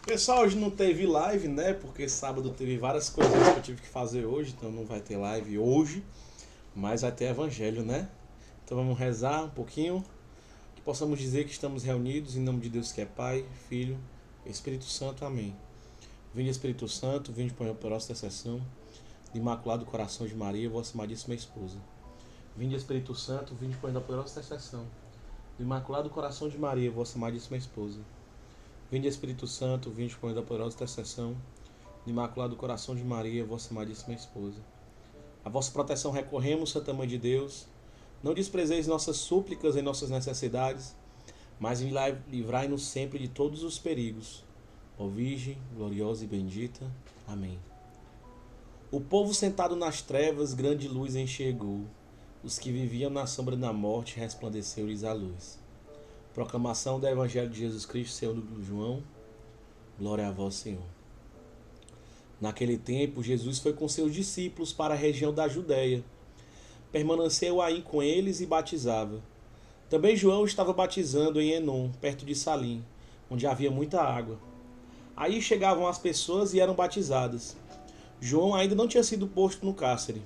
Pessoal, hoje não teve live, né? Porque sábado teve várias coisas que eu tive que fazer hoje, então não vai ter live hoje, mas vai ter evangelho, né? Então vamos rezar um pouquinho, que possamos dizer que estamos reunidos em nome de Deus que é Pai, Filho, Espírito Santo. Amém. Vinde Espírito Santo, vinde por nossa intercessão, do Imaculado Coração de Maria, vossa amadíssima esposa. Vinde Espírito Santo, vinde por nossa intercessão, do Imaculado Coração de Maria, vossa amadíssima esposa. Vinde Espírito Santo, vinde por da poderosa intercessão do Imaculado Coração de Maria, vossa amadíssima esposa. A vossa proteção recorremos, Santa Mãe de Deus. Não desprezeis nossas súplicas em nossas necessidades, mas livrai-nos sempre de todos os perigos. Ó Virgem, gloriosa e bendita. Amém. O povo sentado nas trevas, grande luz enxergou. Os que viviam na sombra da morte, resplandeceu-lhes a luz. Proclamação do Evangelho de Jesus Cristo, segundo João. Glória a vós, Senhor. Naquele tempo, Jesus foi com seus discípulos para a região da Judéia. Permaneceu aí com eles e batizava. Também João estava batizando em Enom, perto de Salim, onde havia muita água. Aí chegavam as pessoas e eram batizadas. João ainda não tinha sido posto no cárcere.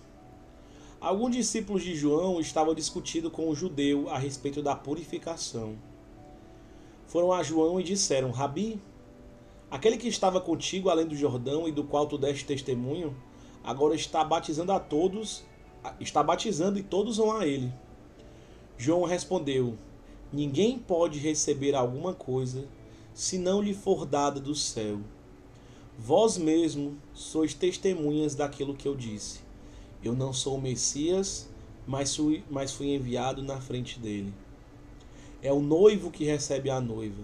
Alguns discípulos de João estavam discutindo com o judeu a respeito da purificação. Foram a João e disseram: Rabi, aquele que estava contigo além do Jordão e do qual tu deste testemunho, agora está batizando e todos vão a ele. João respondeu: Ninguém pode receber alguma coisa se não lhe for dada do céu. Vós mesmo sois testemunhas daquilo que eu disse. Eu não sou o Messias, mas fui enviado na frente dele. É o noivo que recebe a noiva,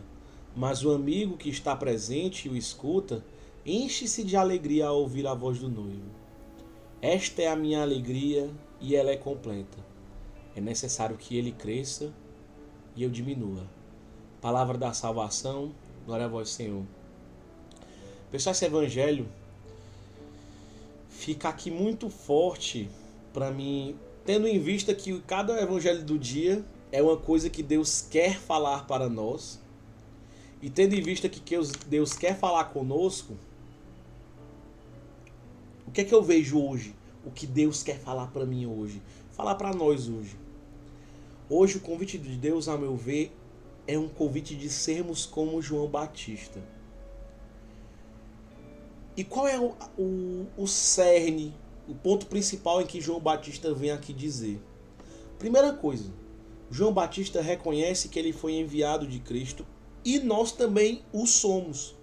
mas o amigo que está presente e o escuta, enche-se de alegria ao ouvir a voz do noivo. Esta é a minha alegria e ela é completa. É necessário que ele cresça e eu diminua. Palavra da salvação, glória a vós, Senhor. Pessoal, esse evangelho fica aqui muito forte para mim, tendo em vista que cada evangelho do dia é uma coisa que Deus quer falar para nós. E tendo em vista que Deus quer falar conosco, o que é que eu vejo hoje? O que Deus quer falar para mim hoje? Falar para nós hoje. Hoje o convite de Deus, a meu ver, é um convite de sermos como João Batista. E qual é o cerne, o ponto principal em que João Batista vem aqui dizer? Primeira coisa, João Batista reconhece que ele foi enviado de Cristo e nós também o somos.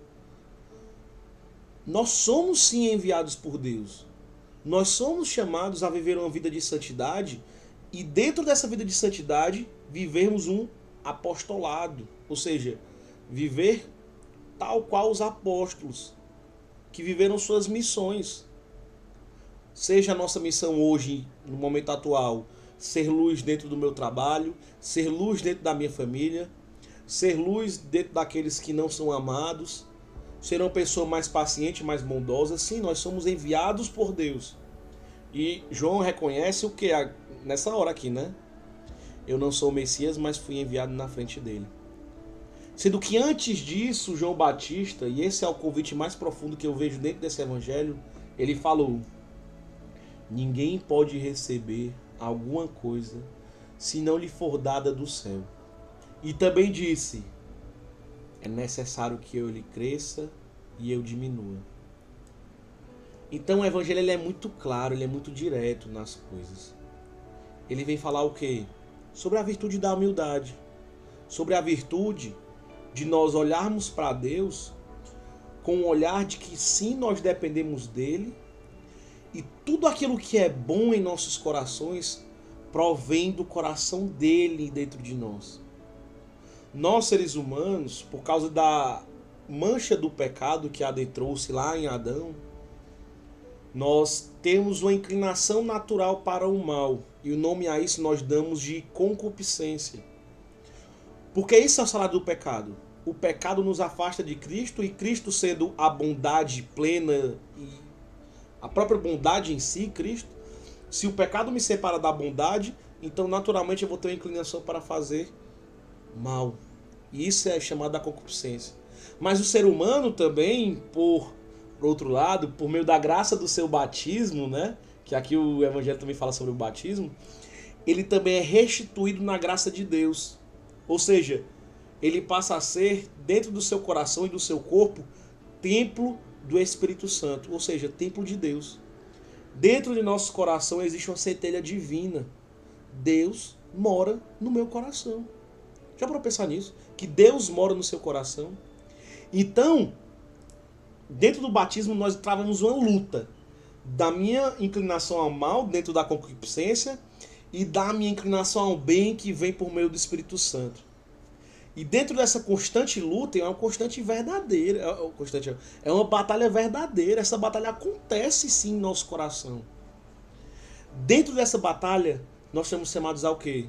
Nós somos sim enviados por Deus. Nós somos chamados a viver uma vida de santidade e dentro dessa vida de santidade vivermos um apostolado. Ou seja, viver tal qual os apóstolos que viveram suas missões. Seja a nossa missão hoje, no momento atual, ser luz dentro do meu trabalho, ser luz dentro da minha família, ser luz dentro daqueles que não são amados, ser uma pessoa mais paciente, mais bondosa. Sim, nós somos enviados por Deus. E João reconhece o que nessa hora aqui, né? Eu não sou o Messias, mas fui enviado na frente dele. Sendo que antes disso, João Batista, e esse é o convite mais profundo que eu vejo dentro desse evangelho, ele falou: ninguém pode receber alguma coisa se não lhe for dada do céu. E também disse: é necessário que ele cresça e eu diminua. Então o evangelho ele é muito claro, ele é muito direto nas coisas. Ele vem falar o quê? Sobre a virtude da humildade, sobre a virtude de nós olharmos para Deus com um olhar de que sim, nós dependemos dele e tudo aquilo que é bom em nossos corações provém do coração dele dentro de nós. Nós, seres humanos, por causa da mancha do pecado que adentrou-se lá em Adão, nós temos uma inclinação natural para o mal. E o nome a isso nós damos de concupiscência. Porque isso é o salário do pecado. O pecado nos afasta de Cristo, e Cristo sendo a bondade plena e a própria bondade em si, Cristo, se o pecado me separa da bondade, então naturalmente eu vou ter uma inclinação para fazer mal. E isso é chamado da concupiscência. Mas o ser humano também, por outro lado, por meio da graça do seu batismo, né? Que aqui o Evangelho também fala sobre o batismo, ele também é restituído na graça de Deus. Ou seja, ele passa a ser, dentro do seu coração e do seu corpo, templo do Espírito Santo, ou seja, templo de Deus. Dentro de nosso coração existe uma centelha divina. Deus mora no meu coração. Já parou pra pensar nisso? Que Deus mora no seu coração? Então, dentro do batismo nós travamos uma luta da minha inclinação ao mal, dentro da concupiscência, e da minha inclinação ao bem que vem por meio do Espírito Santo. E dentro dessa constante luta, é uma constante verdadeira, é uma batalha verdadeira. Essa batalha acontece sim em nosso coração. Dentro dessa batalha, nós somos chamados ao quê?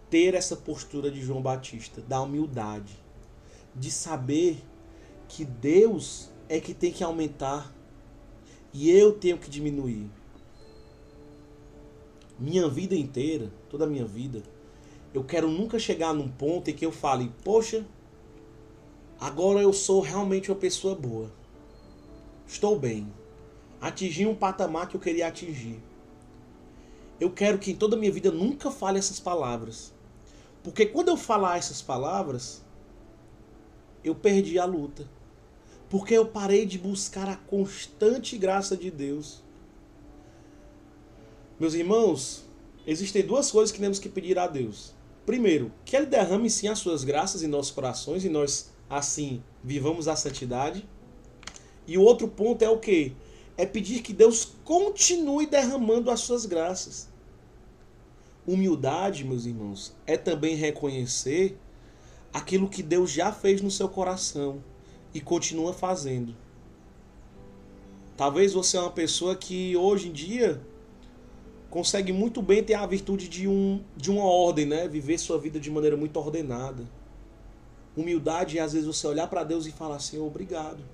Ter essa postura de João Batista, da humildade, de saber que Deus é que tem que aumentar e eu tenho que diminuir. Minha vida inteira, toda a minha vida, eu quero nunca chegar num ponto em que eu fale, poxa, agora eu sou realmente uma pessoa boa. Estou bem. Atingi um patamar que eu queria atingir. Eu quero que em toda a minha vida eu nunca fale essas palavras. Porque quando eu falar essas palavras, eu perdi a luta. Porque eu parei de buscar a constante graça de Deus. Meus irmãos, existem duas coisas que temos que pedir a Deus. Primeiro, que Ele derrame sim as suas graças em nossos corações e nós, assim, vivamos a santidade. E o outro ponto é o quê? É pedir que Deus continue derramando as suas graças. Humildade, meus irmãos, é também reconhecer aquilo que Deus já fez no seu coração e continua fazendo. Talvez você é uma pessoa que hoje em dia consegue muito bem ter a virtude de uma ordem, né? Viver sua vida de maneira muito ordenada. Humildade é às vezes você olhar para Deus e falar assim, obrigado.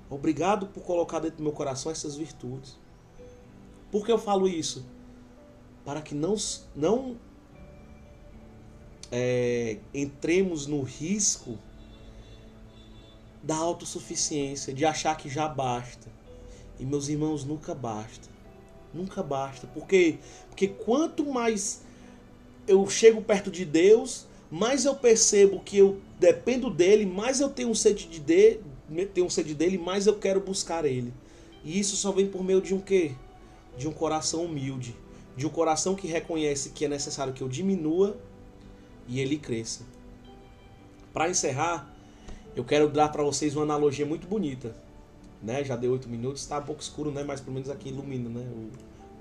Obrigado por colocar dentro do meu coração essas virtudes. Por que eu falo isso? Para que não entremos no risco da autossuficiência, de achar que já basta. E meus irmãos, nunca basta. Nunca basta. Por quê? Porque quanto mais eu chego perto de Deus, mais eu percebo que eu dependo dele, mais eu tenho sede dele, mais eu quero buscar ele. E isso só vem por meio de um quê? De um coração humilde. De um coração que reconhece que é necessário que eu diminua e ele cresça. Para encerrar, eu quero dar para vocês uma analogia muito bonita. Né? Já deu 8 minutos, está um pouco escuro, né? Mas pelo menos aqui ilumina, né?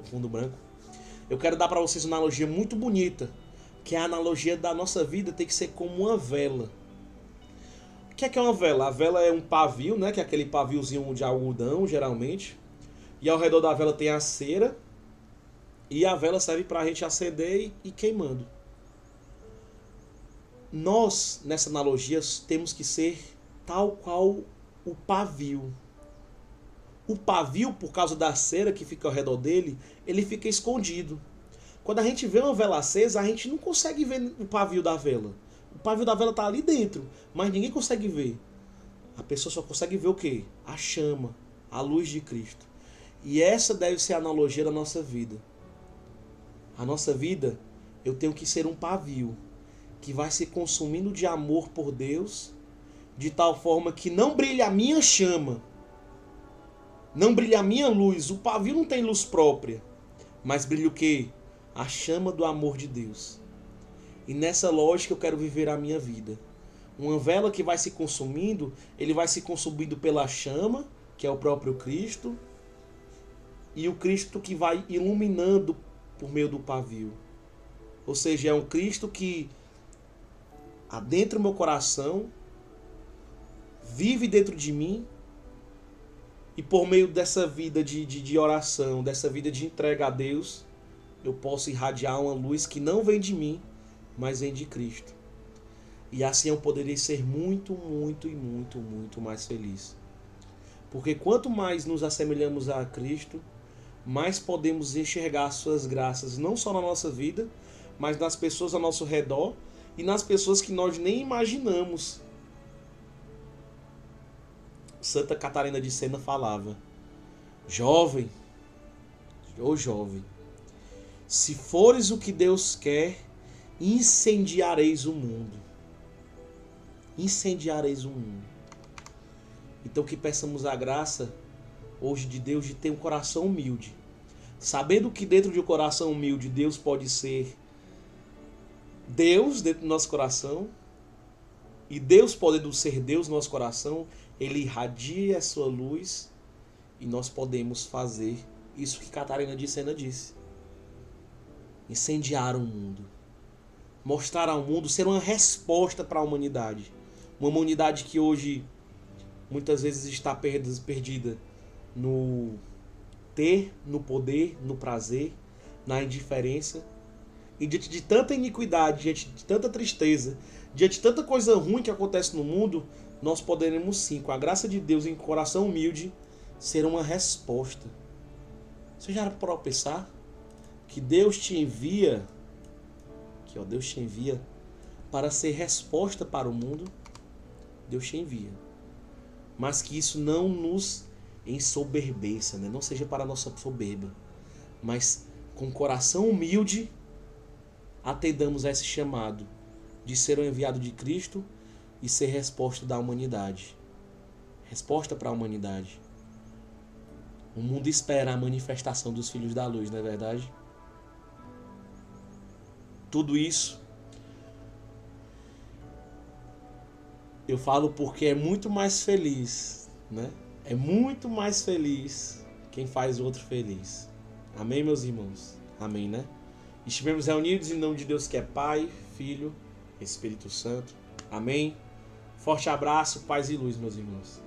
o fundo branco. Eu quero dar para vocês uma analogia muito bonita, que é a analogia da nossa vida tem que ser como uma vela. O que é uma vela? A vela é um pavio, né? Que é aquele paviozinho de algodão, geralmente. E ao redor da vela tem a cera. E a vela serve para a gente acender e ir queimando. Nós, nessa analogia, temos que ser tal qual o pavio. O pavio, por causa da cera que fica ao redor dele, ele fica escondido. Quando a gente vê uma vela acesa, a gente não consegue ver o pavio da vela. O pavio da vela está ali dentro, mas ninguém consegue ver. A pessoa só consegue ver o quê? A chama, a luz de Cristo. E essa deve ser a analogia da nossa vida. A nossa vida, eu tenho que ser um pavio que vai se consumindo de amor por Deus, de tal forma que não brilha a minha chama, não brilha a minha luz. O pavio não tem luz própria, mas brilha o quê? A chama do amor de Deus. E nessa lógica eu quero viver a minha vida. Uma vela que vai se consumindo, ele vai se consumindo pela chama, que é o próprio Cristo, e o Cristo que vai iluminando por meio do pavio. Ou seja, é um Cristo que adentra o meu coração, vive dentro de mim, e por meio dessa vida de oração, dessa vida de entrega a Deus, eu posso irradiar uma luz que não vem de mim, mas vem de Cristo. E assim eu poderia ser muito, muito e muito, muito mais feliz. Porque quanto mais nos assemelhamos a Cristo, mais podemos enxergar as suas graças, não só na nossa vida, mas nas pessoas ao nosso redor e nas pessoas que nós nem imaginamos. Santa Catarina de Sena falava: jovem, ô jovem, se fores o que Deus quer, incendiareis o mundo. Incendiareis o mundo. Então que peçamos a graça hoje de Deus de ter um coração humilde. Sabendo que dentro de um coração humilde Deus pode ser Deus dentro do nosso coração. E Deus podendo ser Deus no nosso coração, Ele irradia a sua luz e nós podemos fazer isso que Catarina de Sena disse. Incendiar o mundo. Mostrar ao mundo, ser uma resposta para a humanidade. Uma humanidade que hoje muitas vezes está perdida no ter, no poder, no prazer, na indiferença. E diante de tanta iniquidade, diante de tanta tristeza, diante de tanta coisa ruim que acontece no mundo, nós poderemos sim, com a graça de Deus, em coração humilde, ser uma resposta. Você já parou para pensar que Deus te envia, Deus te envia para ser resposta para o mundo? Deus te envia. Mas que isso não nos ensoberbeça, né? Não seja para a nossa soberba, mas com coração humilde, atendamos a esse chamado de ser o enviado de Cristo e ser resposta da humanidade. Resposta para a humanidade. O mundo espera a manifestação dos filhos da luz, não é verdade? Tudo isso eu falo porque é muito mais feliz, né? É muito mais feliz quem faz o outro feliz. Amém, meus irmãos? Amém, né? Estivemos reunidos em nome de Deus que é Pai, Filho, Espírito Santo. Amém? Forte abraço, paz e luz, meus irmãos.